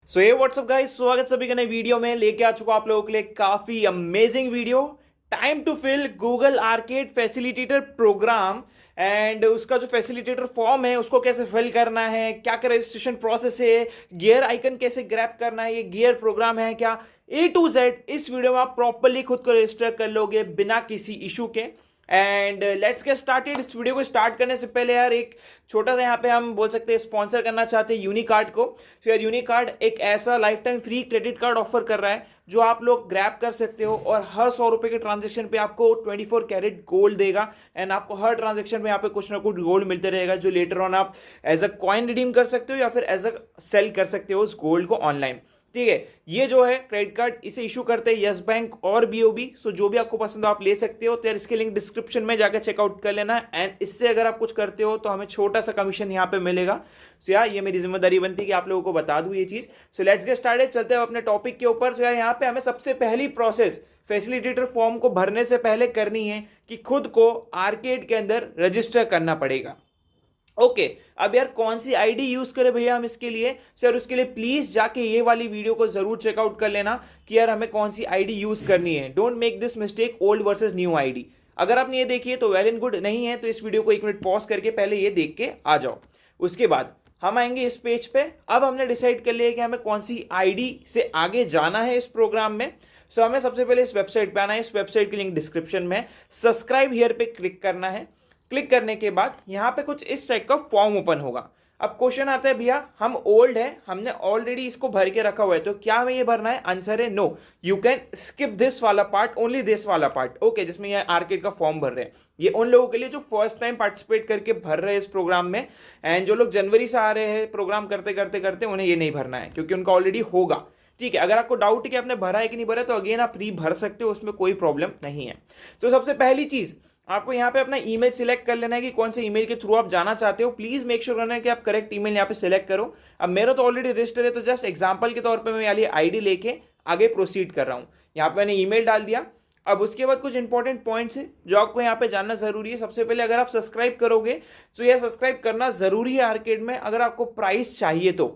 सो ये WhatsApp guys, स्वागत सभी का नई वीडियो में। लेके आ चुका आप लोगों के लिए काफी amazing video. Time to fill Google arcade facilitator program and उसका जो फैसिलिटेटर फॉर्म है उसको कैसे फिल करना है, क्या क्या रजिस्ट्रेशन प्रोसेस है, गियर आइकन कैसे ग्रैब करना है, ये गियर प्रोग्राम है क्या, A to Z इस वीडियो में आप प्रॉपरली खुद को रजिस्टर कर लोगे बिना किसी इशू के। And let's get started. इस वीडियो को स्टार्ट करने से पहले यार एक छोटा सा यहाँ पे हम बोल सकते हैं स्पॉन्सर करना चाहते हैं यूनिकार्ड को। तो यार यूनिकार्ड एक ऐसा life time free credit card offer कर रहा है जो आप लोग ग्रैब कर सकते हो और हर 100 रुपए के ट्रांजेक्शन पे आपको 24 कैरेट गोल्ड देगा। एंड आपको हर ट्रांजेक्शन में यहाँ पे कुछ ना कुछ गोल्ड मिलते रहेगा जो लेटर ऑन आप एज अ कॉइन रिडीम कर सकते हो या फिर एज अ सेल कर सकते हो उस गोल्ड को ऑनलाइन। ठीक है, ये जो है क्रेडिट कार्ड इसे इशू करते हैं यस बैंक और बीओबी। सो जो भी आपको पसंद हो आप ले सकते हो। तो यार इसके लिंक डिस्क्रिप्शन में जाकर चेकआउट कर लेना। एंड इससे अगर आप कुछ करते हो तो हमें छोटा सा कमीशन यहाँ पे मिलेगा। सो यार ये मेरी जिम्मेदारी बनती है कि आप लोगों को बता दूं ये चीज। सो लेट्स गेट स्टार्टेड, चलते हैं अपने टॉपिक के ऊपर। तो यार यहाँ पे हमें सबसे पहली प्रोसेस फैसिलिटेटर फॉर्म को भरने से पहले करनी है कि खुद को आर्केड के अंदर रजिस्टर करना पड़ेगा। ओके अब यार कौन सी आईडी यूज करें भैया हम इसके लिए। सर उसके लिए प्लीज जाके ये वाली वीडियो को जरूर चेकआउट कर लेना कि यार हमें कौन सी आईडी यूज करनी है। Don't make this mistake old versus new ID. अगर आपने ये देखी है तो वेल एंड गुड, नहीं है तो इस वीडियो को 1 मिनट पॉज करके पहले ये देख के आ जाओ। उसके बाद हम आएंगे इस पेज पे। अब हमने डिसाइड कर लिया कि हमें कौन सी आईडी से आगे जाना है इस प्रोग्राम में। सो हमें सबसे पहले इस वेबसाइट पे आना है। इस वेबसाइट की लिंक डिस्क्रिप्शन में। सब्सक्राइब हियर पे क्लिक करना है। क्लिक करने के बाद यहाँ पे कुछ इस टाइप का फॉर्म ओपन होगा। अब क्वेश्चन आता है भैया हम ओल्ड है, हमने ऑलरेडी इसको भर के रखा हुआ है तो क्या हमें ये भरना है। आंसर है no, you can skip this वाला पार्ट, ओनली दिस वाला पार्ट। ओके, जिसमें ये आर्केड का फॉर्म भर रहे हैं ये उन लोगों के लिए जो फर्स्ट टाइम पार्टिसिपेट करके भर रहे हैं इस प्रोग्राम में। एंड जो लोग जनवरी से आ रहे हैं प्रोग्राम करते करते करते उन्हें ये नहीं भरना है क्योंकि उनका ऑलरेडी होगा। ठीक है, अगर आपको डाउट है कि आपने भरा है कि नहीं भरा तो अगेन आप री भर सकते हो, उसमें कोई प्रॉब्लम नहीं है। तो सबसे पहली चीज आपको यहाँ पे अपना ईमेल सिलेक्ट कर लेना है कि कौन से ईमेल के थ्रू आप जाना चाहते हो। प्लीज मेक श्योर करना है कि आप करेक्ट ईमेल यहाँ पे सिलेक्ट करो। अब मेरा तो ऑलरेडी रजिस्टर है तो जस्ट एग्जांपल के तौर पे मैं वाली आईडी लेके आगे प्रोसीड कर रहा हूँ। यहाँ पे मैंने ईमेल डाल दिया। अब उसके बाद कुछ इंपॉर्टेंट पॉइंट्स है जो आपको यहाँ पे जानना जरूरी है। सबसे पहले अगर आप सब्सक्राइब करोगे तो यह सब्सक्राइब करना जरूरी है आर्केड में अगर आपको प्राइस चाहिए तो।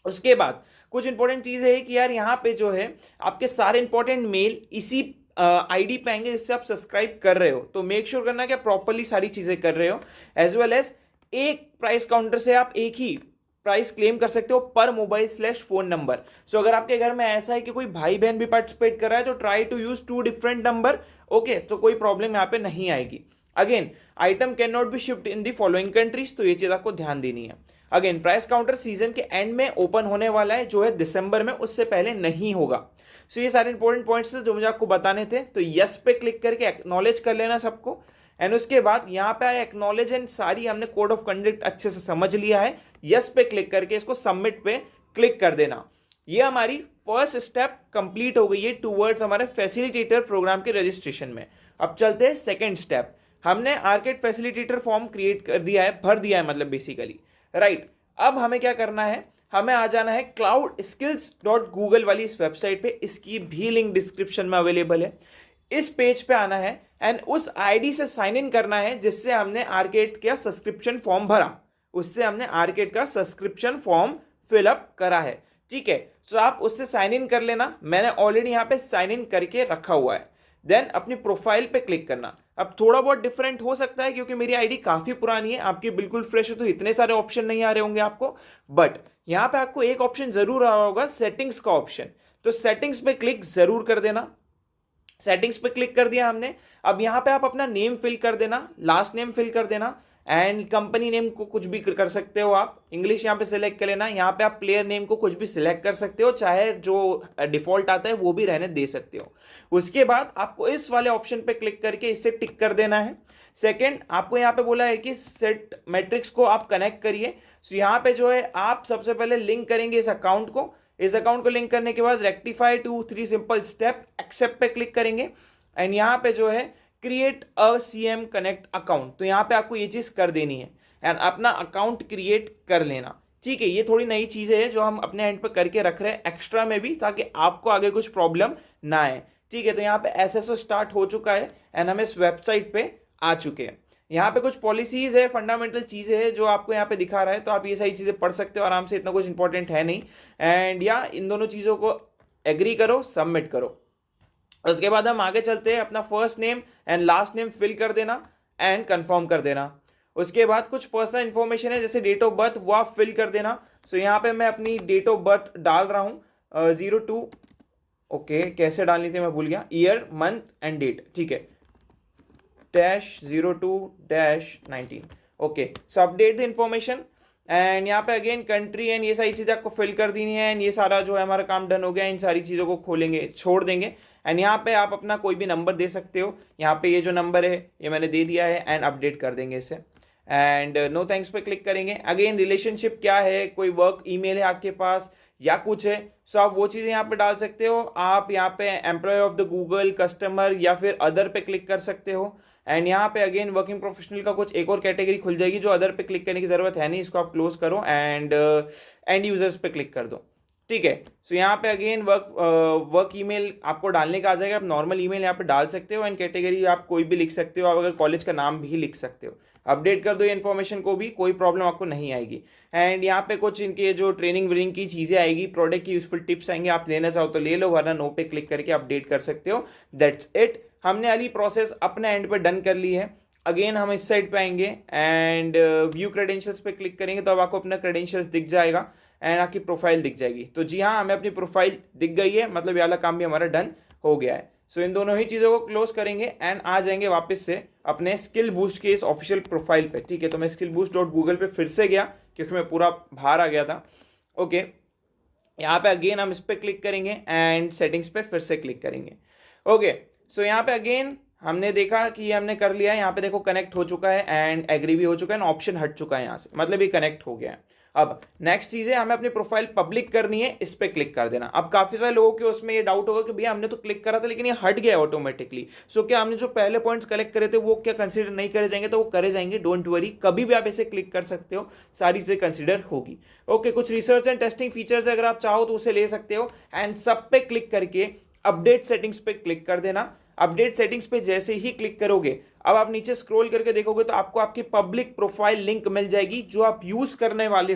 उसके बाद कुछ इंपॉर्टेंट चीज है कि यार यहाँ पे जो है आपके सारे इंपॉर्टेंट मेल इसी आईडी पे आएंगे जिससे आप सब्सक्राइब कर रहे हो। तो मेक श्योर करना कि आप प्रॉपरली सारी चीजें कर रहे हो। एज वेल एज एक प्राइस काउंटर से आप एक ही प्राइस क्लेम कर सकते हो पर मोबाइल/फोन नंबर। सो अगर आपके घर में ऐसा है कि कोई भाई बहन भी पार्टिसिपेट कर रहा है तो try to use 2 different number. Okay, तो कोई प्रॉब्लम यहाँ पे नहीं आएगी। Again item can not be shift in the following countries, तो ये चीज आपको ध्यान देनी है। अगेन प्राइस काउंटर सीजन के एंड में ओपन होने वाला है जो है दिसंबर में, उससे पहले नहीं होगा। सो ये सारे इंपॉर्टेंट पॉइंट्स थे जो मुझे आपको बताने थे। तो यस पे क्लिक करके एक्नॉलेज कर लेना सबको। एंड उसके बाद यहाँ पे आया एक्नॉलेज एंड सारी हमने कोड ऑफ कंडक्ट अच्छे से समझ लिया है। यस पे क्लिक करके इसको सबमिट पे क्लिक कर देना। ये हमारी फर्स्ट स्टेप कंप्लीट हो गई है टूवर्ड्स हमारे फैसिलिटेटर प्रोग्राम के रजिस्ट्रेशन में। अब चलते हैं सेकेंड स्टेप। हमने आर्केड फैसिलिटेटर फॉर्म क्रिएट कर दिया है, भर दिया है मतलब बेसिकली, राइट। अब हमें क्या करना है, हमें आ जाना है cloudskills.google वाली इस वेबसाइट पे। इसकी भी लिंक डिस्क्रिप्शन में अवेलेबल है। इस पेज पे आना है एंड उस आईडी से साइन इन करना है जिससे हमने आर्केड का सब्सक्रिप्शन फॉर्म भरा, उससे हमने आर्केड का सब्सक्रिप्शन फॉर्म फिलअप करा है। ठीक है, तो आप उससे साइन इन कर लेना। मैंने ऑलरेडी यहाँ पे साइन इन करके रखा हुआ है। देन अपनी प्रोफाइल पे क्लिक करना। अब थोड़ा बहुत डिफरेंट हो सकता है क्योंकि मेरी आईडी काफी पुरानी है, आपकी बिल्कुल फ्रेश है तो इतने सारे ऑप्शन नहीं आ रहे होंगे आपको। बट यहाँ पे आपको एक ऑप्शन जरूर आ रहा होगा, सेटिंग्स का ऑप्शन। तो सेटिंग्स पे क्लिक जरूर कर देना। सेटिंग्स पे क्लिक कर दिया हमने। अब यहाँ पे आप अपना नेम फिल कर देना, लास्ट नेम फिल कर देना एंड कंपनी नेम को कुछ भी कर सकते हो आप। इंग्लिश यहाँ पे सिलेक्ट कर लेना। यहाँ पे आप प्लेयर नेम को कुछ भी सिलेक्ट कर सकते हो, चाहे जो डिफॉल्ट आता है वो भी रहने दे सकते हो। उसके बाद आपको इस वाले ऑप्शन पे क्लिक करके इसे टिक कर देना है। सेकंड आपको यहाँ पे बोला है कि सेट मैट्रिक्स को आप कनेक्ट करिए। सो यहाँ पे जो है आप सबसे पहले लिंक करेंगे इस अकाउंट को। इस अकाउंट को लिंक करने के बाद रेक्टिफाई 2-3 सिंपल स्टेप, एक्सेप्ट पे क्लिक करेंगे एंड यहाँ पे जो है create a CM connect account, तो यहाँ पे आपको ये चीज कर देनी है एंड अपना अकाउंट क्रिएट कर लेना। ठीक है, ये थोड़ी नई चीजें है जो हम अपने एंड पे करके रख रहे हैं एक्स्ट्रा में भी, ताकि आपको आगे कुछ प्रॉब्लम ना आए। ठीक है, तो यहाँ पे SSO स्टार्ट हो चुका है एंड हम इस वेबसाइट पे आ चुके हैं। यहाँ पे कुछ पॉलिसीज है, फंडामेंटल चीज़ें हैं जो आपको यहाँ पे दिखा रहा है, तो आप ये सारी चीज़ें पढ़ सकते हो आराम से, इतना कुछ इंपॉर्टेंट है नहीं। एंड या इन दोनों चीज़ों को एग्री करो, सबमिट करो। उसके बाद हम आगे चलते हैं, अपना first name and last name fill कर देना एंड कंफर्म कर देना। उसके बाद कुछ पर्सनल इंफॉर्मेशन है जैसे डेट ऑफ बर्थ, वो आप फिल कर देना। सो यहाँ पे मैं अपनी डेट ऑफ बर्थ डाल रहा हूँ 02, ओके कैसे डालनी थी मैं भूल गया, ईयर मंथ एंड डेट, ठीक है, -02-19, okay. So update the information and यहाँ पे अगेन कंट्री एंड ये सारी चीज़ें आपको फिल कर देनी है। एंड ये सारा जो है हमारा काम डन हो गया, इन सारी चीज़ों को खोलेंगे, छोड़ देंगे। एंड यहाँ पे आप अपना कोई भी नंबर दे सकते हो, यहाँ पे ये जो नंबर है ये मैंने दे दिया है एंड अपडेट कर देंगे इसे। एंड नो थैंक्स पे क्लिक करेंगे। अगेन रिलेशनशिप क्या है, कोई वर्क ईमेल है आपके पास या कुछ है, सो आप वो चीज़ें यहाँ पे डाल सकते हो। आप यहाँ पे employ of the Google, customer या फिर अदर पे क्लिक कर सकते हो। एंड यहाँ पे अगेन वर्किंग प्रोफेशनल का कुछ एक और कैटेगरी खुल जाएगी, जो अदर पे क्लिक करने की जरूरत है नहीं, इसको आप क्लोज करो एंड एंड यूजर्स पे क्लिक कर दो, ठीक है। सो यहाँ पे अगेन वर्क ईमेल आपको डालने का आ जाएगा, आप नॉर्मल ईमेल यहाँ पे डाल सकते हो एंड कैटेगरी आप कोई भी लिख सकते हो, आप अगर कॉलेज का नाम भी लिख सकते हो। अपडेट कर दो ये इन्फॉर्मेशन को भी, कोई प्रॉब्लम आपको नहीं आएगी। एंड यहाँ पे कुछ इनके जो ट्रेनिंग व्रेनिंग की चीज़ें आएगी, प्रोडक्ट की यूजफुल टिप्स आएंगे, आप लेना चाहो तो ले लो, वरना नो पे क्लिक करके अपडेट कर सकते हो। दैट्स इट, हमने वाली प्रोसेस अपने एंड पे डन कर ली है। अगेन हम इस साइड पे आएंगे एंड व्यू क्रेडेंशियल्स पे क्लिक करेंगे, तो अब आपको अपना क्रेडेंशियल्स दिख जाएगा एंड आपकी प्रोफाइल दिख जाएगी। तो जी हाँ, हमें अपनी प्रोफाइल दिख गई है, मतलब ये वाला काम भी हमारा डन हो गया है। सो इन दोनों ही चीज़ों को क्लोज करेंगे एंड आ जाएंगे वापस से अपने स्किल बूस्ट के इस ऑफिशियल प्रोफाइल पे, ठीक है। तो मैं skillboost.google पे फिर से गया क्योंकि मैं पूरा बाहर आ गया था, ओके। यहाँ पे अगेन हम इस पर क्लिक करेंगे एंड सेटिंग्स पे फिर से क्लिक करेंगे, ओके। सो यहाँ पे अगेन हमने देखा कि ये हमने कर लिया है, यहाँ पे देखो कनेक्ट हो चुका है एंड एग्री भी हो चुका है, ऑप्शन हट चुका है यहाँ से, मतलब ये कनेक्ट हो गया है। अब नेक्स्ट चीज है, हमें अपनी प्रोफाइल पब्लिक करनी है, इस पे क्लिक कर देना। अब काफी सारे लोगों के उसमें ये डाउट होगा कि भैया हमने तो क्लिक करा था लेकिन ये हट गया ऑटोमेटिकली, सो क्या हमने जो पहले पॉइंट्स कलेक्ट करे थे वो क्या कंसीडर नहीं करे जाएंगे? तो वो करे जाएंगे, डोंट वरी, कभी भी आप ऐसे क्लिक कर सकते हो, सारी चीजें कंसिडर होगी, ओके। कुछ रिसर्च एंड टेस्टिंग फीचर्स अगर आप चाहो तो उसे ले सकते हो एंड सब पे क्लिक करके अपडेट सेटिंग्स पे क्लिक कर देना। अपडेट सेटिंग्स पे जैसे ही क्लिक करोगे, अब आप नीचे स्क्रॉल करके देखोगे तो आपको आपकी पब्लिक प्रोफाइल लिंक मिल जाएगी, जो आप यूज करने वाले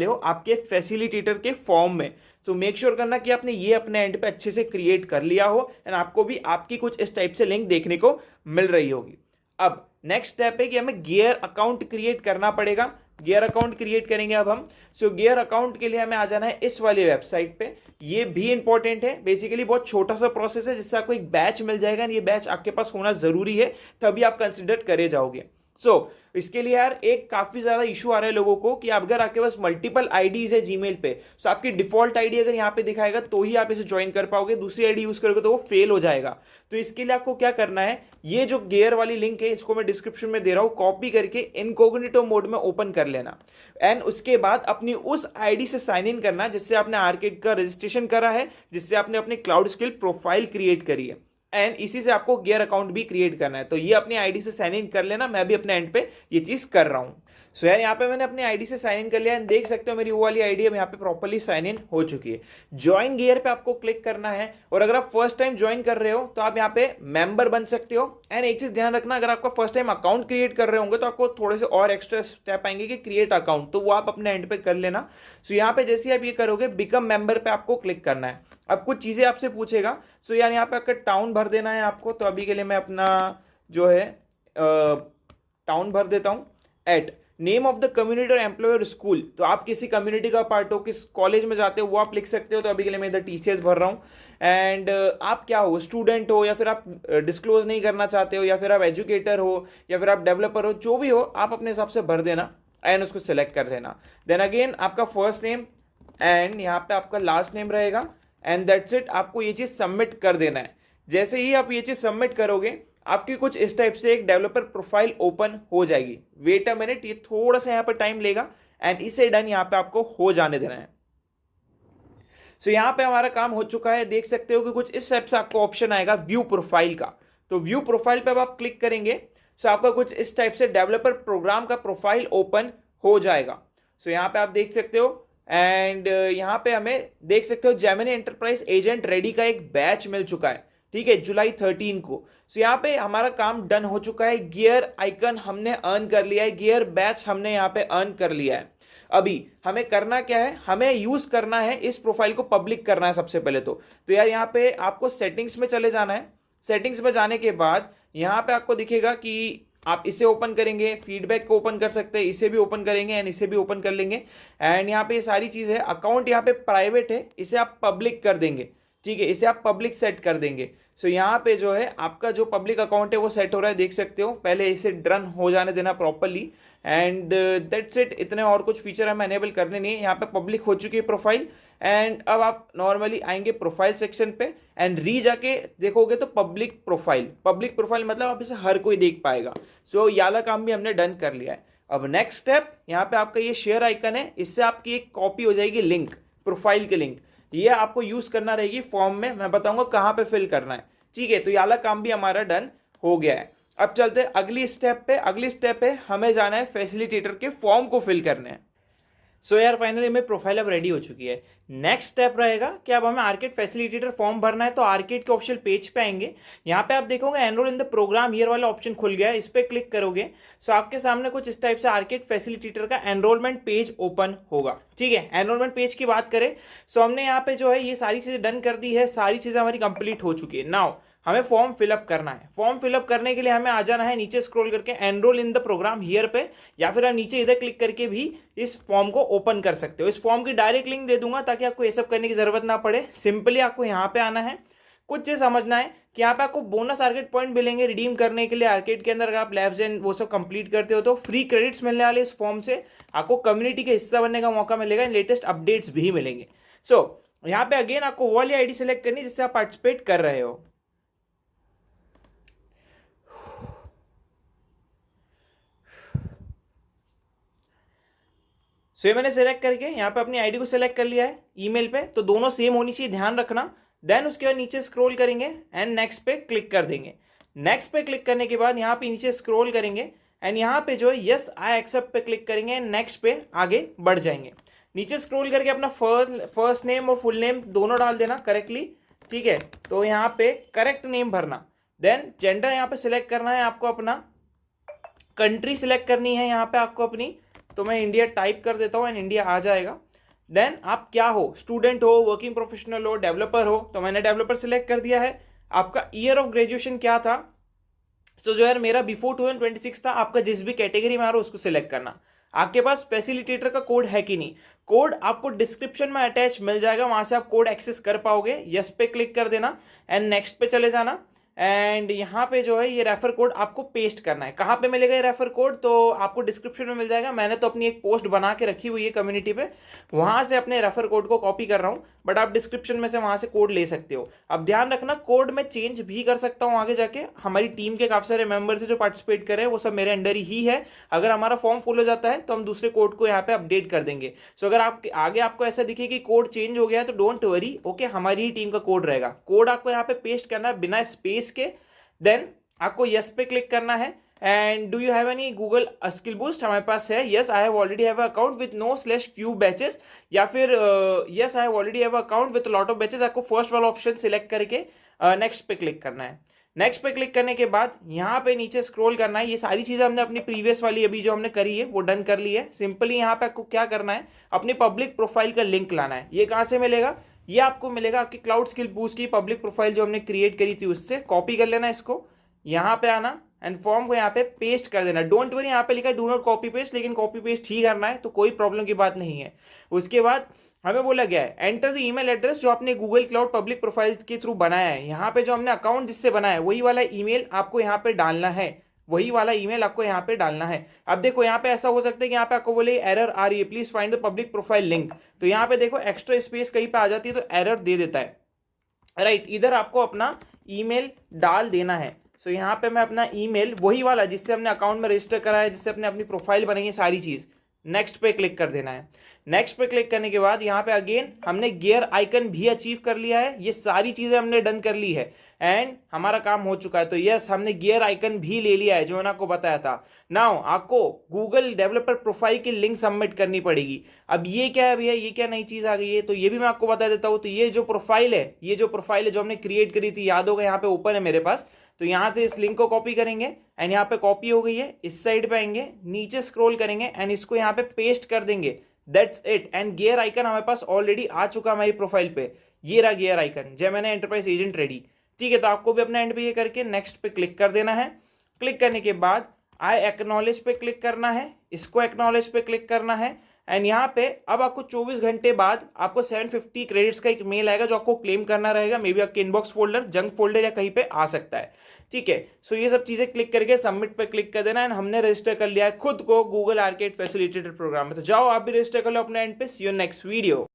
हो आपके फैसिलिटेटर के फॉर्म में। तो मेक श्योर करना कि आपने ये अपने एंड पे अच्छे से क्रिएट कर लिया हो एंड आपको भी आपकी कुछ इस टाइप से लिंक देखने को मिल रही होगी। अब नेक्स्ट स्टेप है कि हमें गियर अकाउंट क्रिएट करना पड़ेगा। गियर अकाउंट क्रिएट करेंगे अब हम। सो गियर अकाउंट के लिए हमें आ जाना है इस वाली वेबसाइट पे। ये भी इंपॉर्टेंट है, बेसिकली बहुत छोटा सा प्रोसेस है जिससे आपको एक बैच मिल जाएगा, ये बैच आपके पास होना जरूरी है, तभी आप कंसिडर करे जाओगे। सो इसके लिए यार एक काफी ज्यादा इशू आ रहा है लोगों को कि अगर आपके पास मल्टीपल आईडीज है जीमेल पे, तो आपकी डिफॉल्ट आईडी अगर यहाँ पे दिखाएगा तो ही आप इसे ज्वाइन कर पाओगे, दूसरी आईडी यूज करोगे तो वो फेल हो जाएगा। तो इसके लिए आपको क्या करना है, ये जो गियर वाली लिंक है इसको मैं डिस्क्रिप्शन में दे रहा हूं, कॉपी करके इनकॉग्निटो मोड में ओपन कर लेना एंड उसके बाद अपनी उस आईडी से साइन इन करना जिससे आपने आर्केड का रजिस्ट्रेशन करा है, जिससे आपने अपनी क्लाउड स्किल प्रोफाइल क्रिएट करी है एंड इसी से आपको गियर अकाउंट भी क्रिएट करना है। तो ये अपनी आईडी से साइन इन कर लेना, मैं भी अपने एंड पे ये चीज कर रहा हूं। सो यार यहाँ पे मैंने अपनी आईडी से साइन इन कर लिया एंड देख सकते हो मेरी वो वाली आईडी अब यहाँ पे प्रॉपर्ली साइन इन हो चुकी है। ज्वाइन गियर पे आपको क्लिक करना है और अगर आप फर्स्ट टाइम ज्वाइन कर रहे हो तो आप यहाँ पे मेंबर बन सकते हो। एंड एक चीज ध्यान रखना, अगर आपका फर्स्ट टाइम अकाउंट क्रिएट कर रहे होंगे तो आपको थोड़े से और एक्स्ट्रा स्टेप आएंगे कि क्रिएट अकाउंट, तो वो आप अपने एंड पे कर लेना। सो यहाँ पे जैसे आप ये करोगे बिकम मेंबर पे आपको क्लिक करना है। अब कुछ चीजें आपसे पूछेगा, सो यार यहाँ पे आपका टाउन भर देना है आपको। तो अभी के लिए मैं अपना जो है टाउन भर देता हूँ। At name of the community और एम्प्लॉयर स्कूल, तो आप किसी कम्युनिटी का पार्ट हो, किस कॉलेज में जाते हो वो आप लिख सकते हो। तो अभी के लिए मैं इधर TCS भर रहा हूँ। एंड आप क्या हो, स्टूडेंट हो या फिर आप डिस्क्लोज नहीं करना चाहते हो या फिर आप एजुकेटर हो या फिर आप डेवलपर हो, जो भी हो आप अपने हिसाब से भर देना एंड उसको सिलेक्ट कर देना। देन अगेन आपका फर्स्ट नेम एंड यहाँ पे आपका लास्ट नेम रहेगा एंड दैट्स इट। आपको ये चीज़ सबमिट कर देना है। जैसे ही आप ये चीज़ सबमिट करोगे आपकी कुछ इस टाइप से एक डेवलपर प्रोफाइल ओपन हो जाएगी। वेट अ मिनट, ये थोड़ा सा यहाँ पर टाइम लेगा एंड इसे डन यहाँ पे आपको हो जाने देना है। सो यहाँ पे हमारा काम हो चुका है। देख सकते हो कि कुछ इस टाइप से आपको ऑप्शन आएगा व्यू प्रोफाइल का। तो व्यू प्रोफाइल पे अब आप क्लिक करेंगे सो आपका कुछ इस टाइप से डेवलपर प्रोग्राम का प्रोफाइल ओपन हो जाएगा। सो यहाँ पे आप देख सकते हो एंड यहाँ पे हमें देख सकते हो जेमिनी एंटरप्राइज एजेंट रेडी का एक बैच मिल चुका है। ठीक है, जुलाई 13 को। सो यहाँ पे हमारा काम डन हो चुका है, गियर आइकन हमने अर्न कर लिया है, गियर बैच हमने यहाँ पे अर्न कर लिया है। अभी हमें करना क्या है, हमें यूज करना है, इस प्रोफाइल को पब्लिक करना है सबसे पहले तो यार यहाँ पे आपको सेटिंग्स में चले जाना है। सेटिंग्स में जाने के बाद यहाँ पे आपको दिखेगा कि आप इसे ओपन करेंगे, फीडबैक को ओपन कर सकते हैं, इसे भी ओपन करेंगे एंड इसे भी ओपन कर लेंगे। एंड यहाँ पे ये सारी चीज़ है। अकाउंट यहाँ पे प्राइवेट है, इसे आप पब्लिक कर देंगे, ठीक है, इसे आप पब्लिक सेट कर देंगे। सो यहाँ पे जो है आपका जो पब्लिक अकाउंट है वो सेट हो रहा है, देख सकते हो। पहले इसे रन हो जाने देना प्रॉपरली एंड दैट्स इट। इतने और कुछ फीचर हमें एनेबल करने नहीं है। यहाँ पे पब्लिक हो चुकी है प्रोफाइल एंड अब आप नॉर्मली आएंगे प्रोफाइल सेक्शन पे एंड जाके देखोगे तो पब्लिक प्रोफाइल मतलब आप इसे हर कोई देख पाएगा। सो ये वाला काम भी हमने डन कर लिया है। अब नेक्स्ट स्टेप, यहाँ पे आपका ये शेयर आइकन है, इससे आपकी एक कॉपी हो जाएगी लिंक, प्रोफाइल के लिंक। ये आपको यूज करना रहेगी फॉर्म में, मैं बताऊंगा कहाँ पे फिल करना है, ठीक है। तो ये वाला काम भी हमारा डन हो गया है। अब चलते हैं अगली स्टेप पे। अगली स्टेप है हमें जाना है फैसिलिटेटर के फॉर्म को फिल करने हैं। सो यार फाइनली मेरी प्रोफाइल अब रेडी हो चुकी है। नेक्स्ट स्टेप रहेगा कि अब हमें आर्केड फैसिलिटेटर फॉर्म भरना है। तो आर्केड के ऑफिशियल पेज पे आएंगे, यहाँ पे आप देखोगे enrol in the program here वाला ऑप्शन खुल गया है, इस पे क्लिक करोगे। सो आपके सामने कुछ इस टाइप से आर्केड फैसिलिटेटर का एनरोलमेंट पेज ओपन होगा, ठीक है। एनरोलमेंट पेज की बात करें, सो हमने यहाँ पे जो है ये सारी चीजें डन कर दी है, सारी चीजें हमारी कंप्लीट हो चुकी है। नाउ हमें फॉर्म फिलअप करना है। फॉर्म फिलअप करने के लिए हमें आ जाना है नीचे स्क्रॉल करके enrol in the program here पे, या फिर आप नीचे इधर क्लिक करके भी इस फॉर्म को ओपन कर सकते हो। इस फॉर्म की डायरेक्ट लिंक दे दूंगा ताकि आपको ये सब करने की जरूरत ना पड़े। सिंपली आपको यहाँ पे आना है, कुछ चीज समझना है कि यहाँ पे आपको बोनस आर्केड पॉइंट मिलेंगे रिडीम करने के लिए आर्केड के अंदर। अगर आप लैब्स एंड वो सब कंप्लीट करते हो तो फ्री क्रेडिट्स मिलने वाले इस फॉर्म से, आपको कम्युनिटी का हिस्सा बनने का मौका मिलेगा, लेटेस्ट अपडेट्स भी मिलेंगे। सो यहाँ पे अगेन आपको वो वाली आईडी सेलेक्ट करनी है जिससे आप पार्टिसिपेट कर रहे हो। सो ये मैंने सेलेक्ट करके यहाँ पे अपनी आईडी को सेलेक्ट कर लिया है ईमेल पे, तो दोनों सेम होनी चाहिए, ध्यान रखना। देन उसके बाद नीचे स्क्रॉल करेंगे एंड नेक्स्ट पे क्लिक कर देंगे। नेक्स्ट पे क्लिक करने के बाद यहाँ पे नीचे स्क्रॉल करेंगे एंड यहाँ पे जो है यस आई एक्सेप्ट पे क्लिक करेंगे, नेक्स्ट पे आगे बढ़ जाएंगे। नीचे स्क्रॉल करके अपना फर्स्ट नेम और फुल नेम दोनों डाल देना करेक्टली, ठीक है। तो यहाँ पे करेक्ट नेम भरना। देन जेंडर यहाँ पे सिलेक्ट करना है आपको, अपना कंट्री सिलेक्ट करनी है यहाँ पे आपको अपनी, तो मैं इंडिया टाइप कर देता हूँ एंड इंडिया आ जाएगा। देन आप क्या हो, स्टूडेंट हो, वर्किंग प्रोफेशनल हो, डेवलपर हो, तो मैंने डेवलपर सिलेक्ट कर दिया है। आपका ईयर ऑफ ग्रेजुएशन क्या था, तो जो यार मेरा बिफोर 2026 था, आपका जिस भी कैटेगरी में आ रहा हो उसको सिलेक्ट करना। आपके पास फैसिलिटेटर का कोड है कि नहीं, कोड आपको डिस्क्रिप्शन में अटैच मिल जाएगा, वहां से आप कोड एक्सेस कर पाओगे। यस पे क्लिक कर देना एंड नेक्स्ट पे चले जाना एंड यहाँ पे जो है ये रेफर कोड आपको पेस्ट करना है। कहाँ पे मिलेगा ये रेफर कोड, तो आपको डिस्क्रिप्शन में मिल जाएगा। मैंने तो अपनी एक पोस्ट बना के रखी हुई है कम्युनिटी पे, वहां से अपने रेफर कोड को कॉपी कर रहा हूँ, बट आप डिस्क्रिप्शन में से वहां से कोड ले सकते हो। अब ध्यान रखना, कोड में चेंज भी कर सकता हूँ आगे जाके। हमारी टीम के काफी सारे मेंबर्स जो पार्टिसिपेट कर रहे हैं वो सब मेरे अंडर ही है। अगर हमारा फॉर्म फुल हो जाता है तो हम दूसरे कोड को यहाँ पे अपडेट कर देंगे। सो अगर आप आगे आपको ऐसा दिखे कि कोड चेंज हो गया है तो डोंट वरी, ओके, हमारी ही टीम का कोड रहेगा। कोड आपको यहाँ पे पेस्ट करना है बिना स्पेस के। देन आपको यस पे क्लिक करना है and do you have any Google skill boost, हमारे पास है। Yes I have already have account with no slash few batches, या फिर yes I have already have account with lot of batches. आपको first वाला option select करके next पे click करना है। नेक्स्ट पे क्लिक करने के बाद यहाँ पे नीचे स्क्रॉल करना है। ये सारी चीजें हमने अपनी प्रीवियस वाली अभी जो हमने करी है वो डन कर ली है। सिंपली यहाँ पे आपको क्या करना है, अपनी पब्लिक प्रोफाइल का लिंक लाना है। ये कहाँ से मिलेगा, ये आपको मिलेगा आपकी क्लाउड स्किल बूस्ट की पब्लिक प्रोफाइल जो हमने क्रिएट करी थी उससे। कॉपी कर लेना इसको, यहाँ पे आना एंड फॉर्म को यहाँ पे पेस्ट कर देना। डोंट वरी, यहाँ पे लिखा है डू नॉट कॉपी पेस्ट, लेकिन कॉपी पेस्ट ही करना है, तो कोई प्रॉब्लम की बात नहीं है। उसके बाद हमें बोला गया है एंटर द ईमेल एड्रेस जो आपने गूगल क्लाउड पब्लिक प्रोफाइल के थ्रू बनाया है। यहाँ पे जो हमने अकाउंट जिससे बनाया है वही वाला ईमेल आपको यहाँ पे डालना है, वही वाला ईमेल आपको यहाँ पे डालना है। अब देखो यहाँ पे ऐसा हो सकता है कि यहाँ पे आपको बोले एरर आ रही है, please find the public profile link, तो यहाँ पे देखो एक्स्ट्रा स्पेस कहीं पे आ जाती है तो एरर दे देता है, राइट। इधर आपको अपना ईमेल डाल देना है। सो यहाँ पे मैं अपना ईमेल वही वाला जिससे हमने अकाउंट में रजिस्टर करा है, जिससे अपने अपनी प्रोफाइल बनाई है सारी चीज, नेक्स्ट पे क्लिक कर देना है। नेक्स्ट पे क्लिक करने के बाद यहाँ पे अगेन हमने गियर आइकन भी अचीव कर लिया है। ये सारी चीजें हमने डन कर ली है एंड हमारा काम हो चुका है। तो यस, हमने गियर आइकन भी ले लिया है जो मैंने आपको बताया था। नाउ आपको गूगल डेवलपर प्रोफाइल की लिंक सबमिट करनी पड़ेगी। अब ये क्या है भैया, ये क्या नई चीज आ गई है, तो ये भी मैं आपको बता देता हूँ। तो ये जो प्रोफाइल है जो हमने क्रिएट करी थी, याद होगा यहाँ पे ओपन है मेरे पास। तो यहाँ से इस लिंक को कॉपी करेंगे एंड यहाँ पे कॉपी हो गई है। इस साइड पे आएंगे, नीचे स्क्रॉल करेंगे एंड इसको यहाँ पे पेस्ट कर देंगे। That's it. And gear icon हमारे पास ऑलरेडी आ चुका हमारी प्रोफाइल पे। ये रहा गियर आइकन, जय मैंने एंटरप्राइज एजेंट रेडी। ठीक है, तो आपको भी अपना एंड पे ये करके नेक्स्ट पे क्लिक कर देना है। क्लिक करने के बाद आई एक्नॉलेज पे क्लिक करना है, इसको एक्नॉलेज पे क्लिक करना है एंड यहाँ पे अब आपको 24 घंटे बाद आपको 750 क्रेडिट्स का एक मेल आएगा जो आपको क्लेम करना रहेगा। मे बी आपके इनबॉक्स फोल्डर, जंक फोल्डर या कहीं पे आ सकता है। ठीक है, सो ये सब चीजें क्लिक करके सबमिट पे क्लिक कर देना एंड हमने रजिस्टर कर लिया है खुद को गूगल आर्केड फैसिलिटेटर प्रोग्राम में। तो जाओ आप भी रजिस्टर कर लो अपने एंड पे। सी यू नेक्स्ट वीडियो।